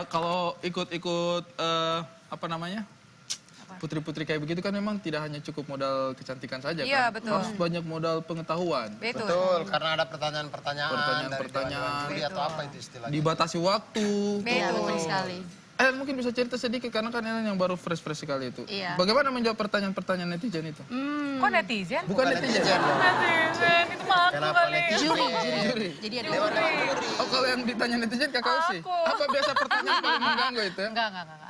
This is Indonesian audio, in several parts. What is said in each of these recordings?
kalau ikut-ikut apa namanya? Putri-putri kayak begitu kan memang tidak hanya cukup modal kecantikan saja Iya, kan. betul. Harus banyak modal pengetahuan. Betul. Karena ada pertanyaan-pertanyaan dari dewan juri atau apa itu istilahnya. Dibatasi waktu. Betul sekali. Mungkin bisa cerita sedikit karena kan Ellen yang baru fresh sekali itu. Iya. Bagaimana menjawab pertanyaan-pertanyaan netizen itu? Kok netizen? Bukan netizen. Netizen, itu mah aku Kenapa kali. netizen? Juri. Jadi ada Oh, kalau yang ditanya netizen kakak sih. Aku. Apa biasa pertanyaan paling mengganggu itu ya? Enggak.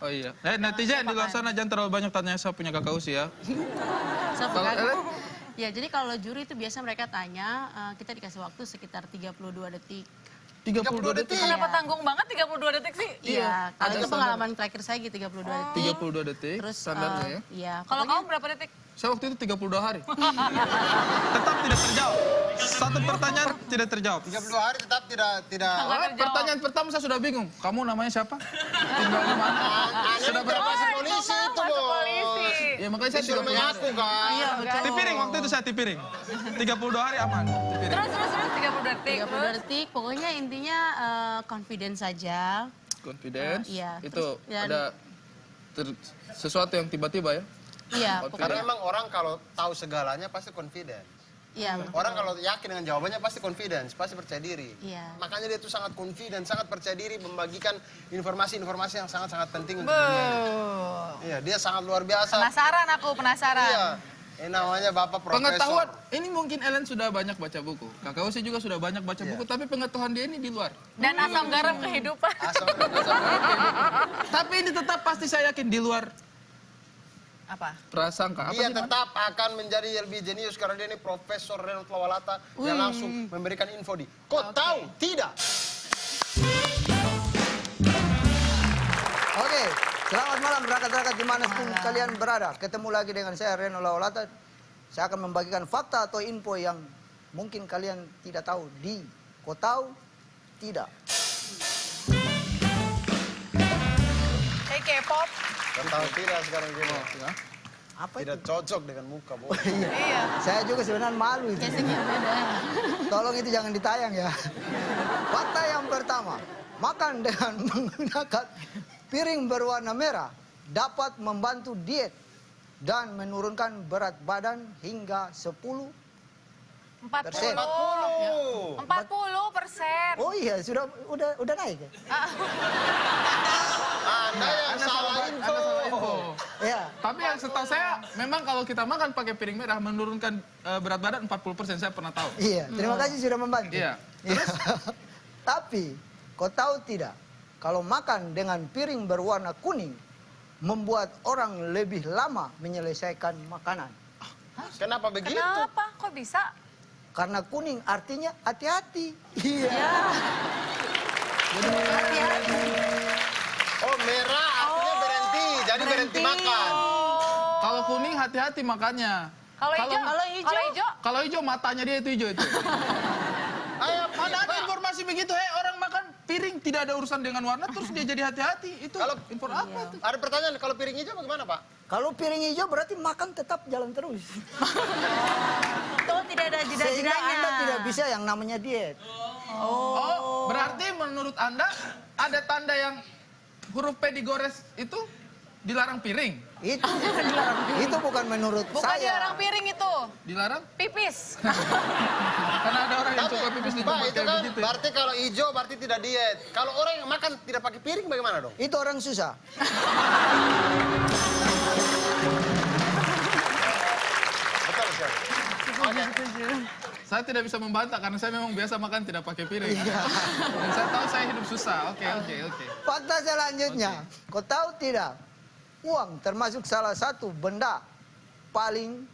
Oh iya. Netizen di luar sana jangan terlalu banyak tanya saya punya kakak usi ya. Kalau Ellen? Ya, jadi kalau juri itu biasa mereka tanya, kita dikasih waktu sekitar 32 detik. 32 detik. Kenapa tanggung banget 32 detik sih? Iya, kalau ada itu standar. pengalaman terakhir saya gitu 32 detik. 32 detik. Terus standarnya ya. iya, Kalau pokoknya kamu berapa detik? Saya waktu itu 32 hari. Tetap tidak terjawab. Satu pertanyaan tidak terjawab. 32 hari tetap tidak terjawab. Pertanyaan pertama saya sudah bingung. Kamu namanya siapa? Tinggal di mana? Sudah berapa sih? polisi itu, Masuk Bos. polisi. Ya makanya saya Disuruh 32 hari. mengaku kan. iya betul. Tipiring waktu itu saya tipiring. 32 hari aman. Tipiring. Terus 32 detik. 32 detik, pokoknya intinya confidence saja. Confidence. Iya, Itu terus dan- ada sesuatu yang tiba-tiba ya. Iya, Confidence. pokoknya. Karena memang orang kalau tahu segalanya pasti confident. Iya, betul. Orang kalau yakin dengan jawabannya pasti confidence, pasti percaya diri. Iya. Makanya dia itu sangat confident, sangat percaya diri membagikan informasi-informasi yang sangat-sangat penting untuk dunia. Iya, dia sangat luar biasa. Penasaran aku, penasaran. Iya. Ini namanya Bapak Profesor. Pengetahuan, ini mungkin Ellen sudah banyak baca buku. Kakak Usi juga sudah banyak baca buku, tapi pengetahuan dia ini di luar. Dan asam garam kehidupan. Tapi ini tetap pasti saya yakin di luar Apa? prasangka. Apa Dia sih namanya? tetap akan menjadi lebih jenius karena dia ini Profesor Renot Lawalata yang langsung memberikan info di. Kau tahu tidak? Oke, selamat malam rakyat-rakyat dimanapun kalian berada. Ketemu lagi dengan saya Reno Lawalata. Saya akan membagikan fakta atau info yang mungkin kalian tidak tahu di Kau Tahu Tidak. Hey K-pop. Kau tahu tidak sekarang gini? Apa itu? Tidak cocok dengan muka, Bos. Iya. Saya juga sebenarnya malu itu. Casingnya beda. Tolong itu jangan ditayang ya. Fakta yang pertama, makan dengan menggunakan piring berwarna merah dapat membantu diet dan menurunkan berat badan hingga 10. 40%. 40. 40%. Oh iya, udah naik ya? Anda yang salah info. Ya. Tapi yang setahu saya, memang kalau kita makan pakai piring merah menurunkan berat badan 40%, saya pernah tahu. Iya, terima kasih sudah membantu. Iya. Iya. Tapi, kau tahu tidak, kalau makan dengan piring berwarna kuning, membuat orang lebih lama menyelesaikan makanan. Kenapa begitu? Kenapa? Kok bisa? Karena kuning artinya hati-hati. Iya. Oh, merah artinya berhenti. Jadi berhenti makan. Kalau kuning hati-hati makannya. Kalau hijau? Kalau hijau matanya dia itu hijau itu. Ayo, Mana ada informasi begitu? Orang makan piring tidak ada urusan dengan warna terus dia jadi hati-hati. Itu Kalau- info apa itu? Ada pertanyaan, kalau piring hijau bagaimana, Pak? Kalau piring hijau berarti makan tetap jalan terus. Betul, tidak ada Sehingga jeda-jedanya. Anda tidak bisa yang namanya diet. Oh, berarti menurut Anda ada tanda yang huruf P digores itu dilarang piring? Itu bukan menurut Bukan saya. dilarang piring itu. Dilarang? Pipis. Karena ada orang yang Tapi, suka pipis di Pak, tempat itu kayak kan begitu. berarti kalau hijau berarti tidak diet. Kalau orang yang makan tidak pakai piring bagaimana dong? Itu orang susah. Betul sekali. Oke. Saya tidak bisa membantah karena saya memang biasa makan tidak pakai piring. Dan saya tahu saya hidup susah. Oke. Fakta selanjutnya, kau tahu tidak? Uang termasuk salah satu benda paling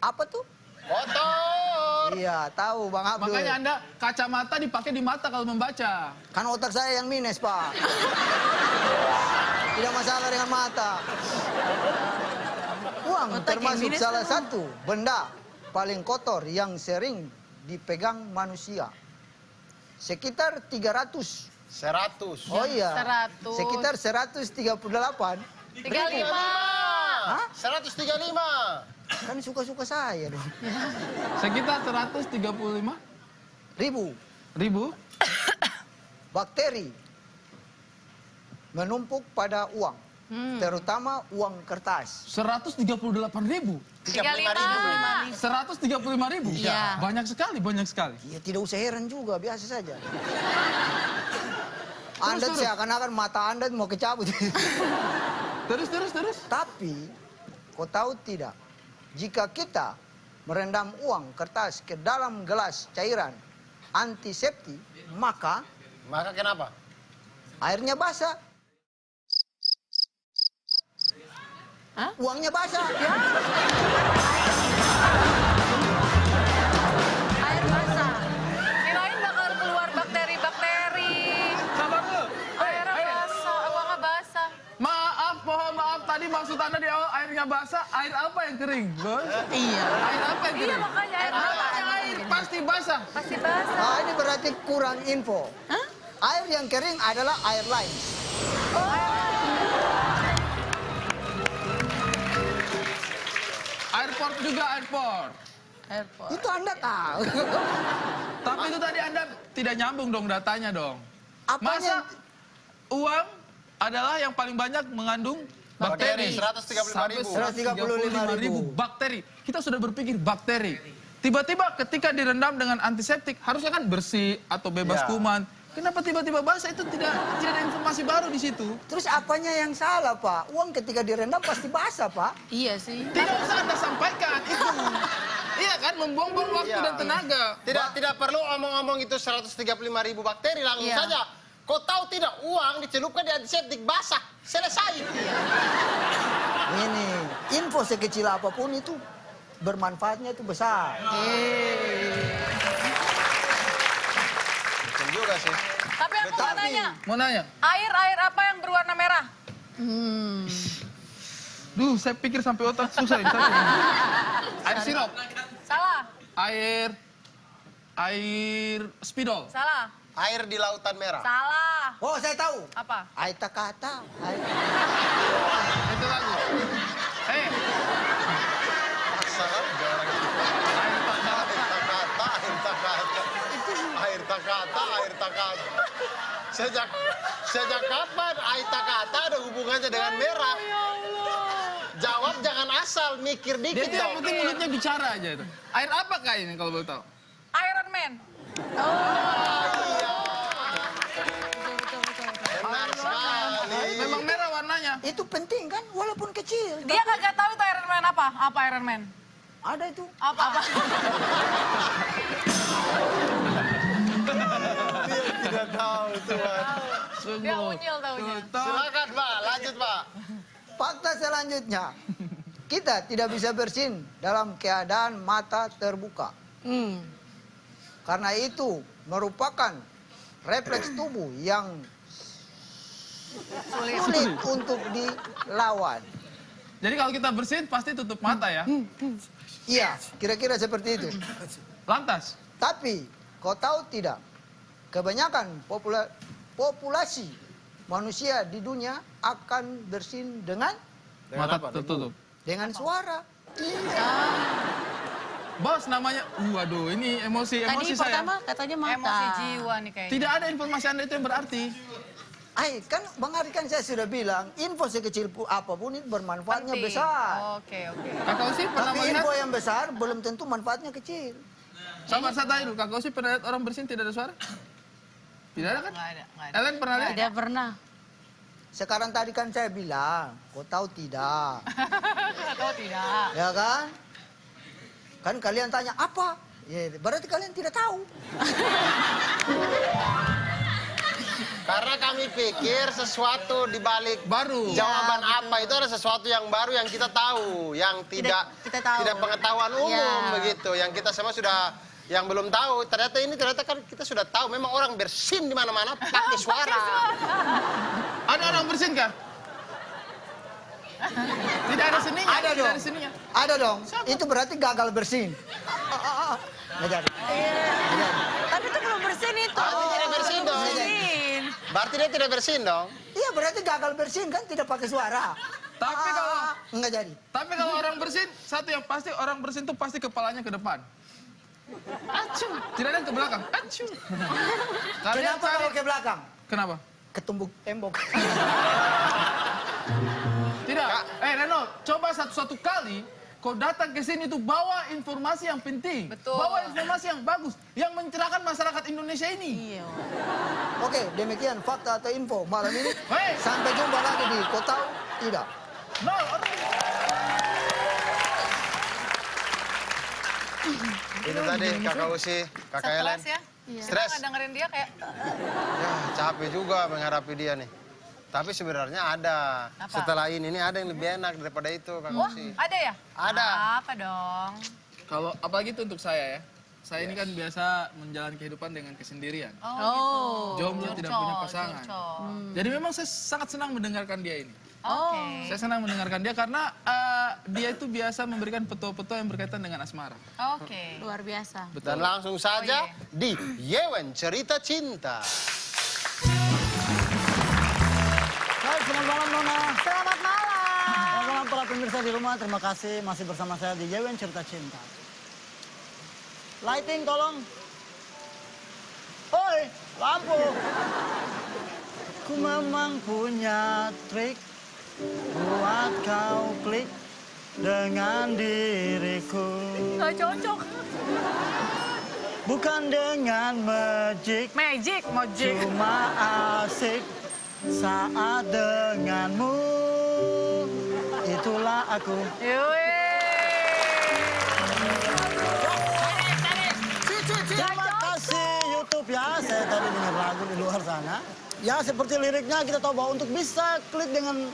apa tuh? Kotor. Iya, tahu Bang Abdul. Makanya Anda kacamata dipakai di mata kalau membaca. Kan otak saya yang minus, Pak. Tidak masalah dengan mata. Uang Otak yang termasuk minus salah satu benda paling kotor yang sering dipegang manusia. Sekitar 300. 100. Oh iya. 100. Sekitar 138. 35. Hah? 135. Kan suka-suka saya dong. Sekitar 135 Ribu ribu bakteri menumpuk pada uang, terutama uang kertas. 138.000. 35. 135.000. Iya. Banyak sekali, banyak sekali. Ya tidak usah heran juga, biasa saja. Anda seakan-akan mata Anda mau kecabut. Terus. Tapi, kau tahu tidak, jika kita merendam uang kertas ke dalam gelas cairan antiseptik, maka Maka kenapa? airnya basah. Hah? Uangnya basah. Ya. Air basah. Kirain bakal keluar bakteri-bakteri. Sabar dulu. Airnya basah, uangnya basah. Maaf, mohon maaf. Tadi maksud Anda di awal airnya basah. Air apa yang kering, bos? Iya. Air apa yang Iya kering? makanya air basah. Namanya air pasti basah. Pasti basah. Nah, ini berarti kurang info. Hah? Air yang kering adalah air lain. Airport juga airport. Airport. Itu Anda tahu. Tapi itu tadi Anda tidak nyambung dong datanya dong. Apanya? Masa uang adalah yang paling banyak mengandung bakteri. 135.000. 135.000 bakteri. Kita sudah berpikir bakteri. Tiba-tiba ketika direndam dengan antiseptik, harusnya kan bersih atau bebas Ya. kuman. Kenapa tiba-tiba basah? Itu tidak ada informasi baru di situ. Terus apanya yang salah, Pak? Uang ketika direndam pasti basah, Pak. Iya sih. Tidak usah Anda sampaikan itu. Iya kan, membuang-buang waktu Iya. dan tenaga. Tidak perlu omong-omong itu 135.000 bakteri, langsung Iya. saja. Kau tahu tidak, uang dicelupkan di antiseptik basah, selesai. Ini, info sekecil apapun itu bermanfaatnya itu besar. Betul juga sih. Tapi aku mau nanya, Mau nanya? air apa yang berwarna merah? Duh, saya pikir sampai otak susah ini. Air sirup. Salah, Air spidol. salah, Air di lautan merah. salah. Oh, saya tahu. Apa? Aita kata. Itu lagu. Eh, Salah, ada orang itu. air tak Air takata. Sejak kapan air takata ada hubungannya dengan merah? Jawab jangan asal, mikir Dia dikit itu yang dong. penting mulutnya bicara aja itu. Air apakah ini kalau boleh tahu? Iron Man. Benar sekali. Memang merah warnanya. Itu penting kan, walaupun kecil. Dia kagak tahu itu Iron Man apa? Apa Iron Man? Ada itu. Apa? Dia tidak tahu Tuhan. Dia unyil taunya. Silakan Pak, lanjut Pak. Fakta selanjutnya, kita tidak bisa bersin dalam keadaan mata terbuka. Karena itu merupakan refleks tubuh yang sulit untuk dilawan. Jadi kalau kita bersihin pasti tutup mata ya. Iya, kira-kira seperti itu. Lantas, Tapi, kau tahu tidak, kebanyakan populasi manusia di dunia akan bersin dengan mata tertutup. suara. Bos namanya, waduh ini emosi Tadi saya. pertama katanya mata. Emosi jiwa nih kayaknya. Tidak ada informasi Anda itu yang berarti. Kan Bang Ari kan saya sudah bilang, info sekecil apapun itu bermanfaatnya Penting. besar. Oke. Kakak Usi pernah Tapi melihat? info yang besar belum tentu manfaatnya kecil. Sabar saya tanya dulu, Kakak Usi pernah lihat orang bersin tidak ada suara? Tidak ada kan? Nggak ada. Ellen pernah lihat? Tidak pernah. Sekarang tadi kan saya bilang, kau tahu tidak? Tahu tidak. Ya kan? Kan kalian tanya apa? Ya, berarti kalian tidak tahu. Karena kami pikir sesuatu di balik Baru. jawaban apa itu ada sesuatu yang baru yang kita tahu, yang tidak kita tahu. tidak pengetahuan umum Ya. begitu, yang kita semua sudah yang belum tahu. Ternyata kan kita sudah tahu memang orang bersin di mana-mana pakai suara. Ada orang bersin kah? Tidak ada seninya. Ada tidak dong. ada seninya. Ada dong. Itu berarti gagal bersin. Nggak jadi. Tapi itu belum bersin itu. Berarti tidak bersin dong. Bersin. Berarti dia tidak bersin dong. Iya berarti gagal bersin kan tidak pakai suara. Tapi kalau Nggak jadi. tapi kalau orang bersin, satu yang pasti orang bersin tuh pasti kepalanya ke depan. Acung. Tidak ada yang ke belakang. Acung. Kalian Kenapa cari. kalau ke belakang? Kenapa? ketumbuk tembok. Tidak. Reno, coba satu kali kau datang ke sini tuh bawa informasi yang penting. Betul. Bawa informasi yang bagus, yang mencerahkan masyarakat Indonesia ini. Iya. Oke, demikian fakta atau info malam ini. Hei. Sampai jumpa lagi di Kau Tahu Tidak. No, Itu tadi kakak Usi, kakak Ellen. Stres ya? Iya. Stres. Kita nggak dengerin dia kayak, Ya, capek juga menghadapi dia nih. Tapi sebenarnya ada. Apa? Setelah ini ada yang lebih enak daripada itu, Kak wah Usi. ada ya? Ada. Apa dong? kalau apalagi itu untuk saya ya. Saya ini kan biasa menjalani kehidupan dengan kesendirian. Oh, Jomblo gitu. tidak punya pasangan. Curcol. Jadi memang saya sangat senang mendengarkan dia ini. Oke. Saya senang mendengarkan dia karena dia itu biasa memberikan petua-petua yang berkaitan dengan asmara. Oke. Luar biasa. Dan langsung saja di Yewen Cerita Cinta. Baik, selamat malam Nona. Selamat malam. Selamat malam para pemirsa di rumah. Terima kasih masih bersama saya di Yewen Cerita Cinta. Lighting tolong. Oi, lampu. Ku memang punya trik buat kau klik dengan diriku. Nggak cocok. Bukan dengan magic, Magic, magic. cuma asik saat denganmu. Itulah aku. Yui. Terima kasih YouTube ya. Saya tadi dengar lagu di luar sana. Ya seperti liriknya kita tahu bahwa untuk bisa klik dengan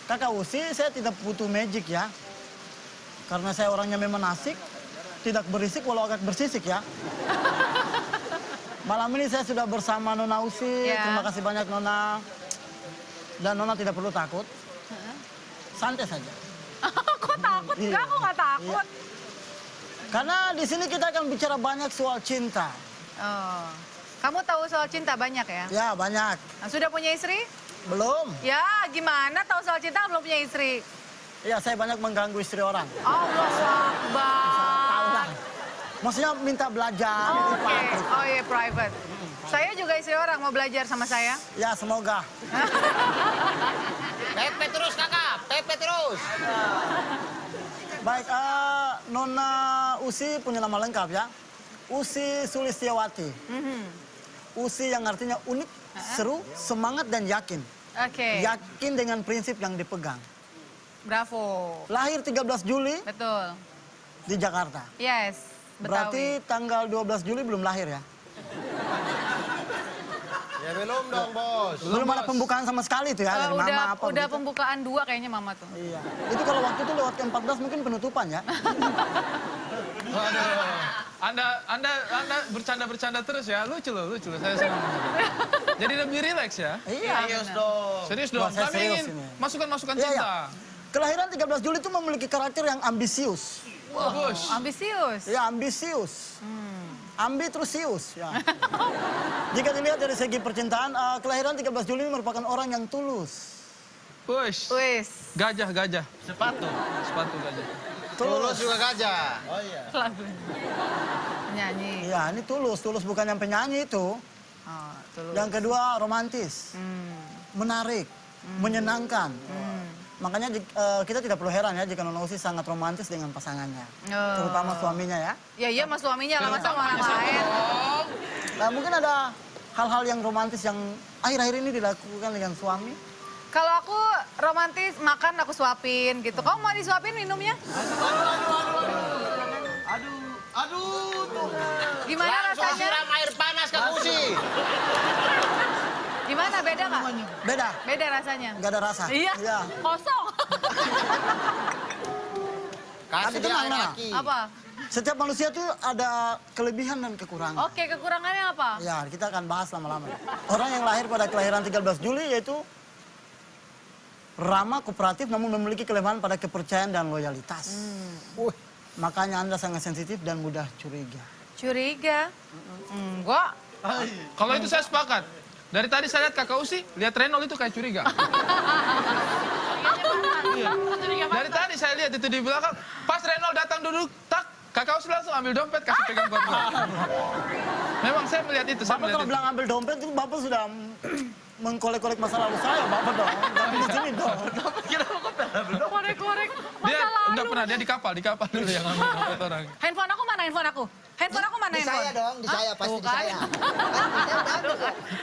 kakak Usi, saya tidak butuh magic ya. Karena saya orangnya memang asik, tidak berisik walau agak bersisik ya. Malam ini saya sudah bersama Nona Usi. Ya. Terima kasih banyak Nona. Dan Nona tidak perlu takut. Santai saja. Kok takut? Iya. Enggak, aku nggak takut. Karena di sini kita akan bicara banyak soal cinta. Oh. Kamu tahu soal cinta banyak ya? Ya banyak. Nah, sudah punya istri? Belum. Ya, gimana tahu soal cinta belum punya istri? Ya saya banyak mengganggu istri orang. Allah Tahu lah. Akbar. Maksudnya minta belajar. Oh, itu Oke, Pak. oh iya private. Saya juga istri orang mau belajar sama saya. Ya semoga. Pepe terus kakak, Pepe terus. Baik, Nona Usi punya nama lengkap ya. Usi Sulistiawati. Usi yang artinya unik, seru, semangat dan yakin. Oke, Yakin dengan prinsip yang dipegang. bravo. Lahir 13 Juli Betul. di Jakarta. Yes, Berarti Betawi. tanggal 12 Juli belum lahir ya? Ya belum dong bos. Belum ada pembukaan sama sekali tuh ya dari mama apa udah begitu. pembukaan 2 kayaknya mama tuh. Iya. Itu kalau waktu itu lewat ke-14 mungkin penutupan ya. Anda bercanda terus ya, lucu loh. Saya senang. Jadi lebih rileks ya. Iya. Serius dong. Serius dong. Wah, saya Kami serius ingin ini. masukan-masukan Iya, cinta. iya. Kelahiran 13 Juli itu memiliki karakter yang ambisius. Bagus. Ambisius. Ya, ambisius. Ambi terus sius. Ya. Jika dilihat dari segi percintaan, kelahiran 13 Juli merupakan orang yang tulus. Push. Wis. Gajah. Sepatu gajah. Tulus juga gajah. Lagu. Nyanyi. Iya, ini tulus. Tulus bukan yang penyanyi itu. Oh, tulus. Yang kedua, romantis. Menarik. Menyenangkan. Makanya kita tidak perlu heran ya jika Nona Usi sangat romantis dengan pasangannya. Oh. Terutama suaminya ya. Ya iya mas suaminya lah masa sama orang lain. Nah, mungkin ada hal-hal yang romantis yang akhir-akhir ini dilakukan dengan suami. Kalau aku romantis makan aku suapin gitu. Kamu mau disuapin minumnya? Aduh tuh. Gimana Langsung rasanya? siram air panas ke Usi. Gimana beda nggak? Beda. Beda rasanya. Nggak ada rasa. Iya. Kosong. Kasih dia tenang, air Nana. aki. Apa? Setiap manusia tuh ada kelebihan dan kekurangan. Oke kekurangannya apa? Ya, kita akan bahas lama-lama. Orang yang lahir pada kelahiran 13 Juli yaitu ramah, kooperatif, namun memiliki kelemahan pada kepercayaan dan loyalitas. Makanya Anda sangat sensitif dan mudah curiga. Curiga? Enggak. Kalau itu saya sepakat. Dari tadi saya lihat kakak Usi, lihat Renol itu kayak curiga. Iya. Dari tadi saya lihat itu di belakang. Pas Renol datang duduk, tak, kakak Usi langsung ambil dompet, kasih pegang kotak. Memang saya melihat itu, saya Bapak melihat kalau itu. bilang ambil dompet itu Bapak sudah mengkolek-kolek masa lalu saya, Bapak dong. Tapi di sini dong. Korek-korek Dia masa lalu. enggak pernah, dia di kapal dulu yang ngambil dompet orang. Handphone aku mana handphone aku? Handphone aku mana Di handphone? saya dong, di saya, pasti Tuh di kan. saya.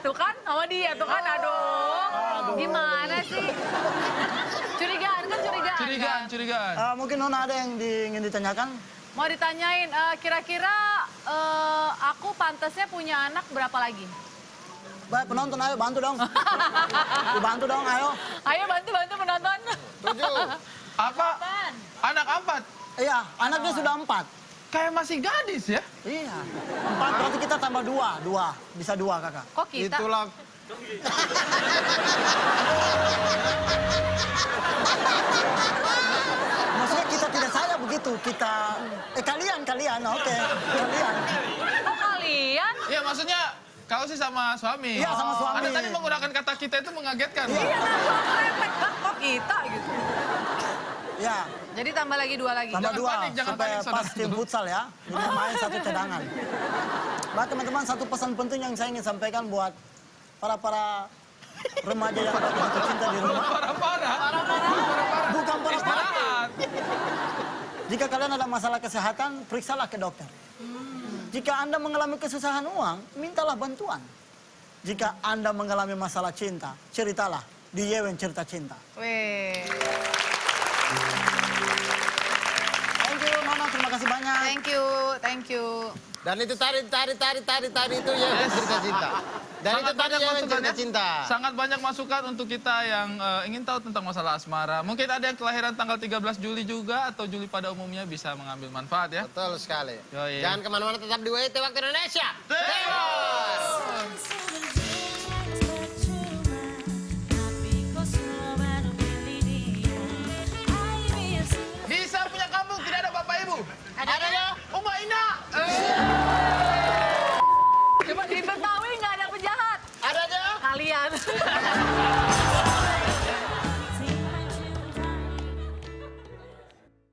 Tuh kan, sama dia, tuh kan, aduh. Gimana sih? Curigaan kan curigaan. Curigaan. Mungkin Nona ada yang ingin ditanyakan? Mau ditanyain, kira-kira aku pantasnya punya anak berapa lagi? Baik, penonton ayo bantu dong. Dibantu dong, ayo. Ayo bantu penonton. 7. Apa? Anak 4? Iya, anaknya sudah 4. Kayak masih gadis ya? Iya. 4 berarti kita tambah 2. Bisa 2 kakak. Kok kita? Itulah Maksudnya kita tidak saya begitu. Kita, kalian, oke. Kalian. Oh kalian? Iya maksudnya kau sih sama suami. Iya, sama suami. Anda tadi menggunakan kata kita itu mengagetkan. Pak. Iya, nah gua merepek. Kok kita gitu? Ya, Jadi tambah lagi 2 lagi. tambah Jangan 2 panik, jangan supaya panik, pas saudara. tim futsal ya. Ini main 1 cadangan. Baik teman-teman, satu pesan penting yang saya ingin sampaikan buat para remaja yang jatuh cinta di rumah. Parah-parah. Bukan para Istirahat. Jika kalian ada masalah kesehatan, periksalah ke dokter. Jika Anda mengalami kesusahan uang, mintalah bantuan. Jika Anda mengalami masalah cinta, ceritalah di Yewen Cerita Cinta. Weh. Thank you, Nona. Terima kasih banyak. Thank you. dan itu tadi itu ya cerita cinta. Dan itu tadi yang cerita ya. cinta. Sangat banyak masukan untuk kita yang ingin tahu tentang masalah asmara. Mungkin ada yang kelahiran tanggal 13 Juli juga atau Juli pada umumnya bisa mengambil manfaat ya. Betul sekali. Yoi. Jangan kemana-mana, tetap di WIT Waktu Indonesia Timur. Bisa punya kampung tidak ada bapak ibu. Ada ya? Oma Ina. Coba di Betawi nggak ada penjahat. Ada aja? Kalian.